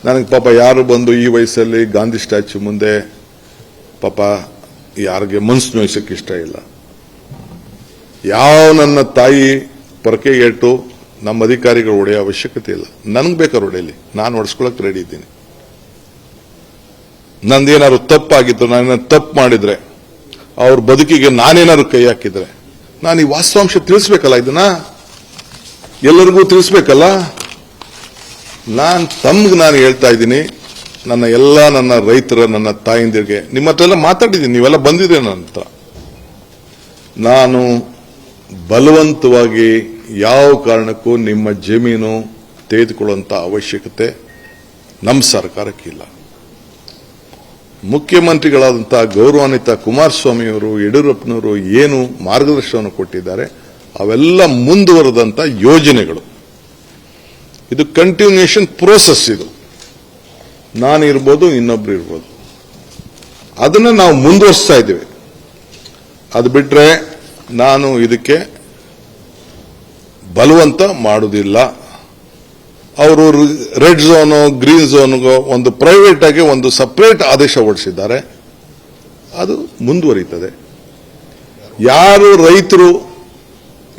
ನನಗೆ ಪಾಪ ಯಾರು ಬಂದು ಈ ವಯಸ್ಸಲ್ಲಿ ಗಾಂಧಿ ಸ್ಟ್ಯಾಚ್ಯೂ ಮುಂದೆ ಪಾಪ ಯಾರಿಗೆ ಮನಸ್ಸು ನೋಯಿಸಕ್ಕೆ ಇಷ್ಟ ಇಲ್ಲ. ಯಾವ ನನ್ನ ತಾಯಿ ಪೊರಕೆ ಏಟು ನಮ್ಮ ಅಧಿಕಾರಿಗಳು ಹೊಡೆಯೋ ಅವಶ್ಯಕತೆ ಇಲ್ಲ. ನನಗೆ ಬೇಕಾದ್ರೆ ಹೊಡೆಯಲಿ, ನಾನು ಹೊಡೆಸ್ಕೊಳಕ್ಕೆ ರೆಡಿ ಇದ್ದೀನಿ. ನಂದೇನಾದ್ರು ತಪ್ಪಾಗಿತ್ತು, ನಾನೇನಾದ್ರು ತಪ್ಪು ಮಾಡಿದ್ರೆ, ಅವ್ರ ಬದುಕಿಗೆ ನಾನೇನಾದ್ರು ಕೈ ಹಾಕಿದ್ರೆ ನಾನು ಈ ವಾಸ್ತವಾಂಶ ತಿಳಿಸ್ಬೇಕಲ್ಲ, ಇದನ್ನ ಎಲ್ಲರಿಗೂ ತಿಳಿಸ್ಬೇಕಲ್ಲ. ನಾನು ಹೇಳ್ತಾ ಇದ್ದೀನಿ, ನನ್ನ ರೈತರ, ನನ್ನ ತಾಯಿಂದಿರಿಗೆ ನಿಮ್ಮ ಹತ್ರ ಎಲ್ಲ ಮಾತಾಡಿದ್ದೀನಿ, ನೀವೆಲ್ಲ ಬಂದಿದ್ದೀರಿ ನನ್ನ ಹತ್ರ. ನಾನು ಬಲವಂತವಾಗಿ ಯಾವ ಕಾರಣಕ್ಕೂ ನಿಮ್ಮ ಜಮೀನು ತೆಗೆದುಕೊಳ್ಳುವಂತ ಅವಶ್ಯಕತೆ ನಮ್ಮ ಸರ್ಕಾರಕ್ಕಿಲ್ಲ. ಮುಖ್ಯಮಂತ್ರಿಗಳಾದಂತಹ ಗೌರವಾನ್ವಿತ ಕುಮಾರಸ್ವಾಮಿಯವರು, ಯಡಿಯೂರಪ್ಪನವರು ಏನು ಮಾರ್ಗದರ್ಶನವನ್ನು ಕೊಟ್ಟಿದ್ದಾರೆ ಅವೆಲ್ಲ ಮುಂದುವರೆದಂತ ಯೋಜನೆಗಳು. ಇದು ಕಂಟಿನ್ಯೂಯೇಷನ್ ಪ್ರೋಸೆಸ್. ಇದು ನಾನು ಇರ್ಬೋದು, ಇನ್ನೊಬ್ರು ಇರ್ಬೋದು, ಅದನ್ನ ನಾವು ಮುಂದುವರಿಸ್ತಾ ಇದ್ದೇವೆ. ಅದು ಬಿಟ್ರೆ ನಾನು ಇದಕ್ಕೆ ಬಲವಂತ ಮಾಡುವುದಿಲ್ಲ. ಅವರು ರೆಡ್ ಝೋನ್, ಗ್ರೀನ್ ಝೋನ್ಗೂ ಒಂದು ಪ್ರೈವೇಟ್ ಆಗಿ ಒಂದು ಸಪರೇಟ್ ಆದೇಶ ಹೊರಡಿಸಿದ್ದಾರೆ. ಅದು ಮುಂದುವರಿಯುತ್ತದೆ. ಯಾರು ರೈತರು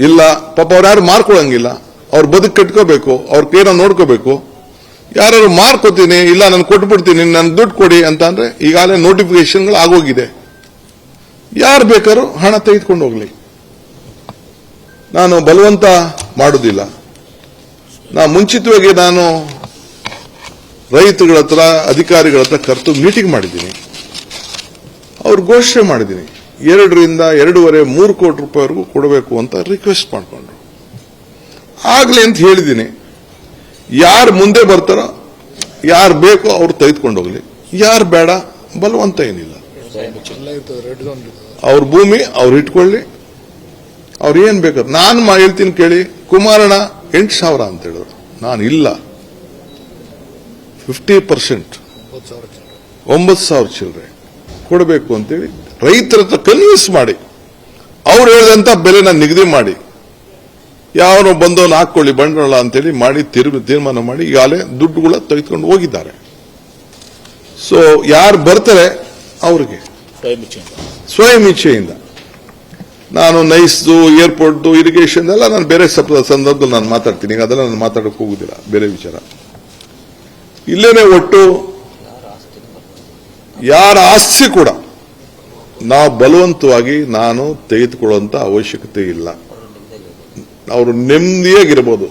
ಇಲ್ಲ ಪಾಪ ಅವ್ರು ಯಾರು ಮಾರ್ಕೊಳ್ಳಂಗಿಲ್ಲ, ಅವ್ರ ಬದುಕು ಕಟ್ಕೋಬೇಕು, ಅವ್ರ ಕೇರ ನೋಡ್ಕೋಬೇಕು. ಯಾರು ಮಾರ್ಕೋತೀನಿ, ಇಲ್ಲ ನಾನು ಕೊಟ್ಬಿಡ್ತೀನಿ, ನನ್ನ ದುಡ್ಡು ಕೊಡಿ ಅಂತ ಅಂದ್ರೆ ಈಗಾಗಲೇ ನೋಟಿಫಿಕೇಶನ್ಗಳು ಆಗೋಗಿದೆ. ಯಾರು ಬೇಕಾದ್ರೂ ಹಣ ತೆಗೆದುಕೊಂಡು ಹೋಗ್ಲಿ, ನಾನು ಬಲವಂತ ಮಾಡುವುದಿಲ್ಲ. ಮುಂಚಿತವಾಗಿ ನಾನು ರೈತಗಳ ಹತ್ರ, ಅಧಿಕಾರಿಗಳ ಹತ್ರ ಕರೆದು ಮೀಟಿಂಗ್ ಮಾಡಿದ್ದೀನಿ. ಅವ್ರು ಘೋಷಣೆ ಮಾಡಿದ್ದೀನಿ, 2 ರಿಂದ 2.5, 3 ಕೋಟಿ ರೂಪಾಯಿವರೆಗೂ ಕೊಡಬೇಕು ಅಂತ ರಿಕ್ವೆಸ್ಟ್ ಮಾಡಿಕೊಂಡ್ರು. ಆಗ್ಲಿ ಅಂತ ಹೇಳಿದ್ದೀನಿ. ಯಾರು ಮುಂದೆ ಬರ್ತಾರೋ, ಯಾರು ಬೇಕೋ ಅವ್ರು ತೆಗೆದುಕೊಂಡು ಹೋಗ್ಲಿ, ಯಾರು ಬೇಡ ಬಲವಂತ ಏನಿಲ್ಲ. ಅವ್ರ ಭೂಮಿ ಅವ್ರು ಇಟ್ಕೊಳ್ಳಿ, ಅವ್ರು ಏನ್ ಬೇಕಾದ್ರೆ. ನಾನು ಹೇಳ್ತೀನಿ ಕೇಳಿ, ಕುಮಾರಣ್ಣ 8,000 ಅಂತ ಹೇಳಿದ್ರು, ನಾನು ಇಲ್ಲ, 50% 9,000 ಚಿಲ್ಲರೆ ಕೊಡಬೇಕು ಅಂತೇಳಿ ರೈತರ ಹತ್ರ ಕನ್ವಿನ್ಸ್ ಮಾಡಿ, ಅವ್ರು ಹೇಳಿದಂತ ಬೆಲೆನ ನಿಗದಿ ಮಾಡಿ, ಯಾವನು ಬಂದವನು ಹಾಕೊಳ್ಳಿ ಬಂಡವಾಳ ಅಂತೇಳಿ ಮಾಡಿ ತೀರ್ಮಾನ ಮಾಡಿ ಈಗಾಗಲೇ ದುಡ್ಡುಗಳ ತೆಗೆದುಕೊಂಡು ಹೋಗಿದ್ದಾರೆ. ಸೊ ಯಾರು ಬರ್ತಾರೆ ಅವ್ರಿಗೆ ಸ್ವಯಂ ಇಚ್ಛೆಯಿಂದ. ನಾನು ನೈಸ್ದು, ಏರ್ಪೋರ್ಟ್, ಇರಿಗೇಷನ್ ಎಲ್ಲ ನಾನು ಬೇರೆ ಸಂದರ್ಭದಲ್ಲಿ ನಾನು ಮಾತಾಡ್ತೀನಿ. ಈಗ ಅದೆಲ್ಲ ನಾನು ಮಾತಾಡಕ್ಕೆ ಹೋಗುದಿಲ್ಲ, ಬೇರೆ ವಿಚಾರ. ಇಲ್ಲೇನೆ ಒಟ್ಟು ಯಾರ ಆಸ್ತಿ ಕೂಡ ನಾವು ಬಲವಂತವಾಗಿ ನಾನು ತೆಗೆದುಕೊಳ್ಳುವಂತ ಅವಶ್ಯಕತೆ ಇಲ್ಲ. ಅವರು ನೆಮ್ಮದಿಯಾಗಿರ್ಬೋದು.